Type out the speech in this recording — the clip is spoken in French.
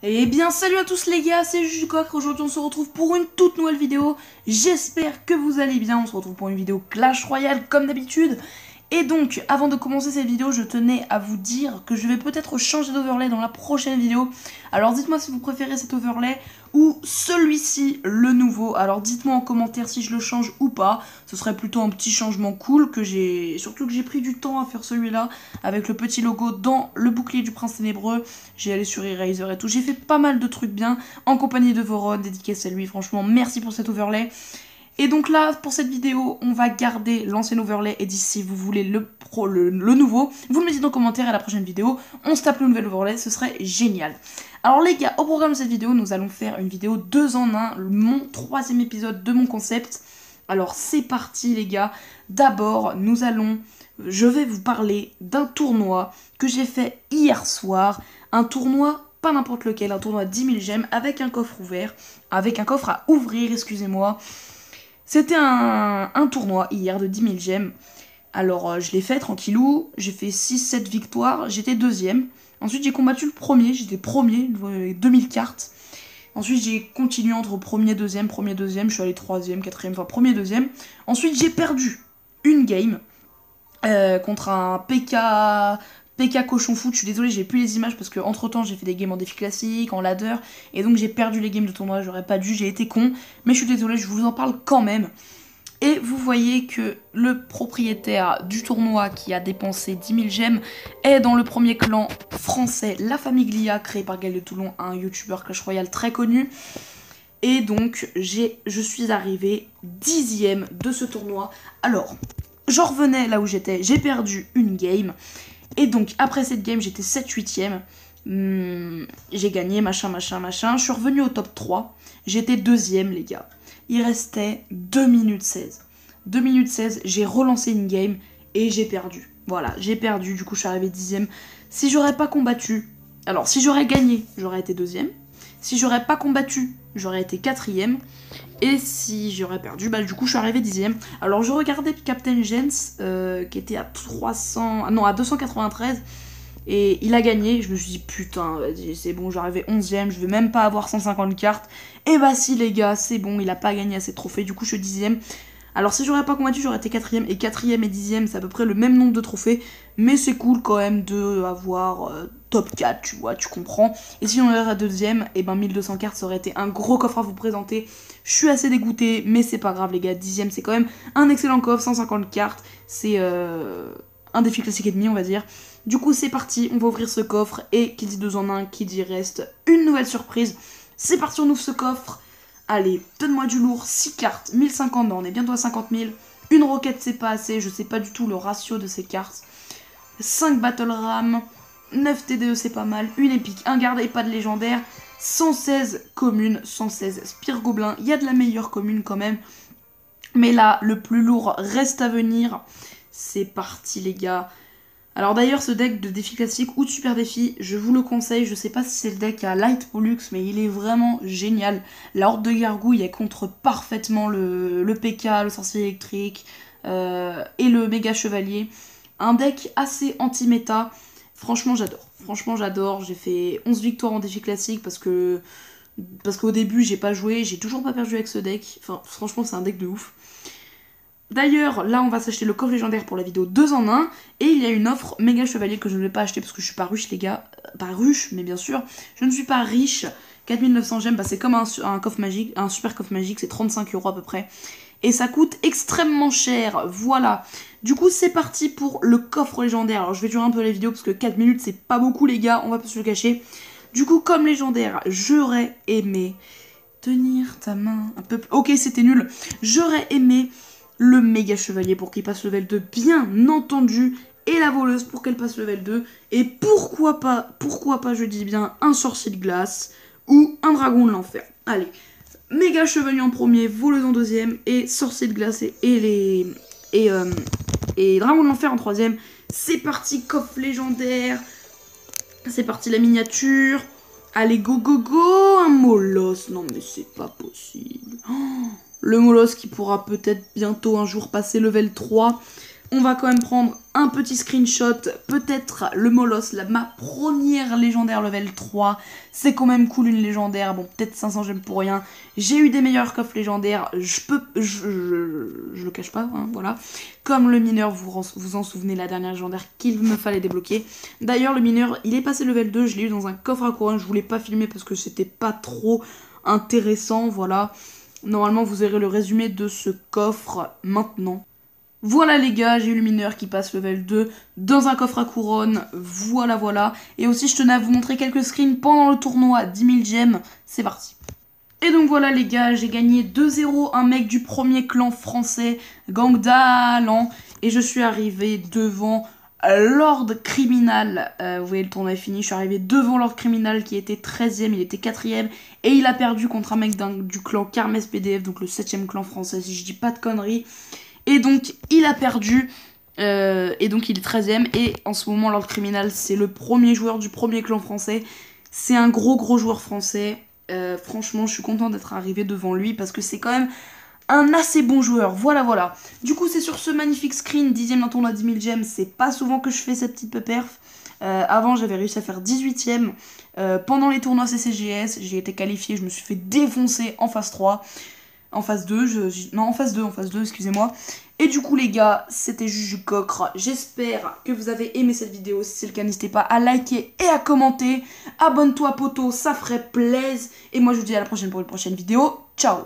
Eh bien salut à tous les gars, c'est Jujucoc. Aujourd'hui on se retrouve pour une toute nouvelle vidéo. J'espère que vous allez bien, on se retrouve pour une vidéo Clash Royale comme d'habitude. Et donc avant de commencer cette vidéo, je tenais à vous dire que je vais peut-être changer d'overlay dans la prochaine vidéo. Alors dites-moi si vous préférez cet overlay ou celui-ci, le nouveau. Alors dites-moi en commentaire si je le change ou pas. Ce serait plutôt un petit changement cool surtout que j'ai pris du temps à faire celui-là avec le petit logo dans le bouclier du prince ténébreux. J'ai allé sur Eraser et tout. J'ai fait pas mal de trucs bien en compagnie de Voron, dédicace à lui. Franchement, merci pour cet overlay. Et donc là, pour cette vidéo, on va garder l'ancien overlay et d'ici, vous voulez le nouveau, vous me le dites dans les commentaires à la prochaine vidéo, on se tape le nouvel overlay, ce serait génial. Alors les gars, au programme de cette vidéo, nous allons faire une vidéo 2 en 1, mon 3e épisode de mon concept. Alors c'est parti les gars, d'abord je vais vous parler d'un tournoi que j'ai fait hier soir, un tournoi pas n'importe lequel, un tournoi 10 000 gemmes avec un coffre ouvert, avec un coffre à ouvrir, excusez-moi. C'était un tournoi hier de 10 000 gemmes. Alors je l'ai fait tranquillou, j'ai fait 6-7 victoires, j'étais deuxième. Ensuite j'ai combattu le premier, j'étais premier, 2000 cartes. Ensuite j'ai continué entre premier, deuxième, je suis allé troisième, quatrième, enfin premier, deuxième. Ensuite j'ai perdu une game contre un PK cochon foot. Je suis désolée, j'ai plus les images parce que entre temps j'ai fait des games en défi classique, en ladder, et donc j'ai perdu les games de tournoi, j'aurais pas dû, j'ai été con, mais je suis désolée, je vous en parle quand même. Et vous voyez que le propriétaire du tournoi qui a dépensé 10 000 gemmes est dans le premier clan français, La Famiglia, créé par Gaël de Toulon, un youtubeur Clash Royale très connu. Et donc je suis arrivée 10e de ce tournoi. Alors, j'en revenais là où j'étais, j'ai perdu une game. Et donc après cette game j'étais 7-8ème, j'ai gagné machin, je suis revenue au top 3, j'étais deuxième les gars, il restait 2 minutes 16, 2 minutes 16, j'ai relancé une game et j'ai perdu, voilà, j'ai perdu, du coup je suis arrivée 10ème, si j'aurais pas combattu, alors si j'aurais gagné j'aurais été deuxième, si j'aurais pas combattu j'aurais été 4ème, et si j'aurais perdu, bah du coup je suis arrivée 10ème. Alors je regardais Captain Jens qui était à 293 et il a gagné. Je me suis dit putain, c'est bon, j'arrivais 11ème, je vais même pas avoir 150 cartes. Et bah si les gars, c'est bon, il a pas gagné assez de trophées, du coup je suis 10ème. Alors si j'aurais pas combattu, j'aurais été 4ème, et 4ème et 10ème c'est à peu près le même nombre de trophées, mais c'est cool quand même de avoir top 4, tu vois, tu comprends. Et si on était deuxième, et ben 1200 cartes, ça aurait été un gros coffre à vous présenter. Je suis assez dégoûtée, mais c'est pas grave les gars, 10ème c'est quand même un excellent coffre, 150 cartes, c'est un défi classique et demi on va dire. Du coup c'est parti, on va ouvrir ce coffre, et qui dit 2 en 1, qui dit reste une nouvelle surprise. C'est parti, on ouvre ce coffre. Allez, donne-moi du lourd, 6 cartes, 1050, non, on est bientôt à 50 000. Une roquette, c'est pas assez, je sais pas du tout le ratio de ces cartes. 5 Battle Ram, 9 TDE, c'est pas mal. Une épique, un garde et pas de légendaire. 116 communes, 116 Spire Gobelin. Il y a de la meilleure commune quand même. Mais là, le plus lourd reste à venir. C'est parti, les gars. Alors d'ailleurs ce deck de défi classique ou de super défi, je vous le conseille, je sais pas si c'est le deck à Light Pollux, mais il est vraiment génial. La horde de gargouille elle contre parfaitement le PK, le sorcier électrique et le méga chevalier. Un deck assez anti-méta, franchement j'adore, j'ai fait 11 victoires en défi classique parce qu'au début j'ai pas joué, j'ai toujours pas perdu avec ce deck, enfin franchement c'est un deck de ouf. D'ailleurs, là on va s'acheter le coffre légendaire pour la vidéo 2 en 1. Et il y a une offre méga chevalier que je ne vais pas acheter parce que je suis pas ruche les gars. Pas ruche, mais bien sûr, je ne suis pas riche. 4900 gemmes, bah c'est comme un coffre magique, un super coffre magique, c'est 35 € à peu près. Et ça coûte extrêmement cher, voilà. Du coup c'est parti pour le coffre légendaire. Alors je vais durer un peu la vidéo parce que 4 minutes c'est pas beaucoup les gars, on va pas se le cacher. Du coup comme légendaire, j'aurais aimé tenir ta main un peu... Ok c'était nul. J'aurais aimé... le méga chevalier pour qu'il passe level 2, bien entendu, et la voleuse pour qu'elle passe level 2, et pourquoi pas, je dis bien, un sorcier de glace, ou un dragon de l'enfer. Allez, méga chevalier en premier, voleuse en deuxième, et sorcier de glace et dragon de l'enfer en troisième. C'est parti, coffre légendaire, c'est parti la miniature, allez go go go, un molosse, non mais c'est pas possible. Oh, le molosse qui pourra peut-être bientôt un jour passer level 3. On va quand même prendre un petit screenshot, peut-être le Molos, ma première légendaire level 3. C'est quand même cool une légendaire, bon peut-être 500 gemmes pour rien. J'ai eu des meilleurs coffres légendaires, je le cache pas, hein, voilà. Comme le mineur, vous en souvenez, la dernière légendaire qu'il me fallait débloquer. D'ailleurs le mineur, il est passé level 2, je l'ai eu dans un coffre à couronne, je voulais pas filmer parce que c'était pas trop intéressant, voilà. Normalement vous aurez le résumé de ce coffre maintenant. Voilà les gars, j'ai eu le mineur qui passe level 2 dans un coffre à couronne, voilà. Et aussi je tenais à vous montrer quelques screens pendant le tournoi, 10 000 gemmes, c'est parti. Et donc voilà les gars, j'ai gagné 2-0 un mec du premier clan français, Gang d'Alan, et je suis arrivé devant Lord Criminal. Vous voyez le tournoi est fini, je suis arrivé devant Lord Criminal qui était 13ème, il était 4ème, et il a perdu contre un mec du clan Carmes PDF, donc le 7ème clan français si je dis pas de conneries. Et donc, il a perdu, et donc il est 13ème, et en ce moment, Lord Criminal, c'est le premier joueur du premier clan français. C'est un gros joueur français. Franchement, je suis content d'être arrivé devant lui, parce que c'est quand même un assez bon joueur. Voilà. Du coup, c'est sur ce magnifique screen, 10ème d'un tournoi à 10 000 gemmes. C'est pas souvent que je fais cette petite perf. Avant, j'avais réussi à faire 18ème. Pendant les tournois CCGS, j'ai été qualifié, je me suis fait défoncer en phase 3. En phase 2, en phase 2, excusez-moi. Et du coup les gars, c'était Jujucockre. J'espère que vous avez aimé cette vidéo. Si c'est le cas, n'hésitez pas à liker et à commenter. Abonne-toi poto, ça ferait plaisir. Et moi je vous dis à la prochaine pour une prochaine vidéo. Ciao.